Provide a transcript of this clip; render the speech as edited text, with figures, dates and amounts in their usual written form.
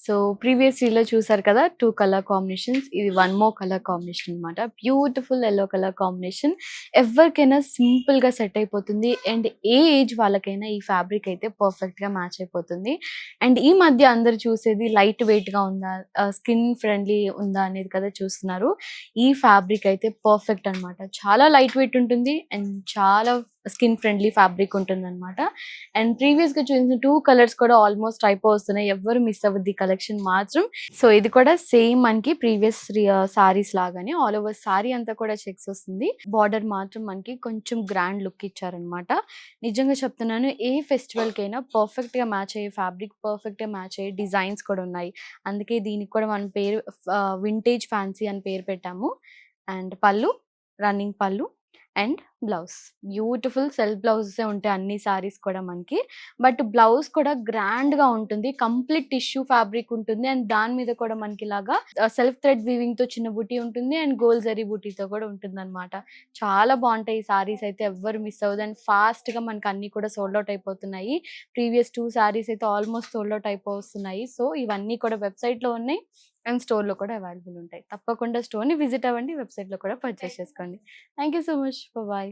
So previous రీల్‌లో చూసారు కదా! 2 colour combinations. ఇది 1 మోర్ కలర్ కాంబినేషన్ అన్నమాట. Beautiful yellow colour combination. ఎవ్వరికైనా సింపుల్‌గా సెట్ అయిపోతుంది. అండ్ ఏ ఏజ్ వాళ్ళకైనా ఈ ఫ్యాబ్రిక్ అయితే పర్ఫెక్ట్‌గా మ్యాచ్ అయిపోతుంది. అండ్ ఈ మధ్య అందరూ చూసేది లైట్ వెయిట్‌గా ఉందా? స్కిన్ ఫ్రెండ్లీ ఉందా? అనేది కదా చూస్తున్నారు. ఈ ఫ్యాబ్రిక్ అయితే పర్ఫెక్ట్ అన్నమాట. చాలా లైట్ వెయిట్ ఉంటుంది. అండ్ చాలా స్కిన్ ఫ్రెండ్లీ ఫ్యాబ్రిక్ ఉంటుందన్నమాట. అండ్ ప్రీవియస్‌గా చూసిన 2 కలర్స్ కూడా ఆల్మోస్ట్ అయిపోవస్తున్నాయి. ఎవ్వరు మిస్ అవ్వద్దు ఈ కలెక్షన్ మాత్రం. సో ఇది కూడా సేమ్ మనకి ప్రీవియస్ సారీస్ లాగానే ఆల్ ఓవర్ సారీ అంతా కూడా చెక్స్ వస్తుంది. బార్డర్ మాత్రం మనకి కొంచెం గ్రాండ్ లుక్ ఇచ్చారనమాట. నిజంగా చెప్తున్నాను, ఏ ఫెస్టివల్‌కైనా పర్ఫెక్ట్‌గా మ్యాచ్ అయ్యే ఫ్యాబ్రిక్, పర్ఫెక్ట్‌గా మ్యాచ్ అయ్యే డిజైన్స్ కూడా ఉన్నాయి. అందుకే దీనికి కూడా మన పేరు వింటేజ్ ఫ్యాన్సీ అని పేరు పెట్టాము. అండ్ పళ్ళు, రన్నింగ్ పళ్ళు అండ్ బ్లౌజ్. బ్యూటిఫుల్ సెల్ఫ్ బ్లౌజెసే ఉంటాయి అన్ని సారీస్ కూడా మనకి. బట్ బ్లౌజ్ కూడా గ్రాండ్‌గా ఉంటుంది. కంప్లీట్ టిష్యూ ఫ్యాబ్రిక్ ఉంటుంది. అండ్ దాని మీద కూడా మనకి ఇలాగా సెల్ఫ్ థ్రెడ్ వీవింగ్‌తో చిన్న బుటీ ఉంటుంది. అండ్ గోల్డ్ జరీ బుటీతో కూడా ఉంటుందన్నమాట. చాలా బావుంటాయి ఈ సారీస్ అయితే, ఎవ్వరు మిస్ అవ్వద్దు. అండ్ ఫాస్ట్‌గా మనకు అన్నీ కూడా సోల్డ్ ఔట్ అయిపోతున్నాయి. ప్రీవియస్ 2 సారీస్ అయితే ఆల్మోస్ట్ సోల్డ్ ఔట్ అయిపోతున్నాయి. సో ఇవన్నీ కూడా వెబ్‌సైట్‌లో ఉన్నాయి. అండ్ స్టోర్‌లో కూడా అవైలబుల్ ఉంటాయి. తప్పకుండా స్టోర్‌ని విజిట్ అవ్వండి. వెబ్‌సైట్‌లో కూడా పర్చేస్ చేసుకోండి. Thank you so much. Bye.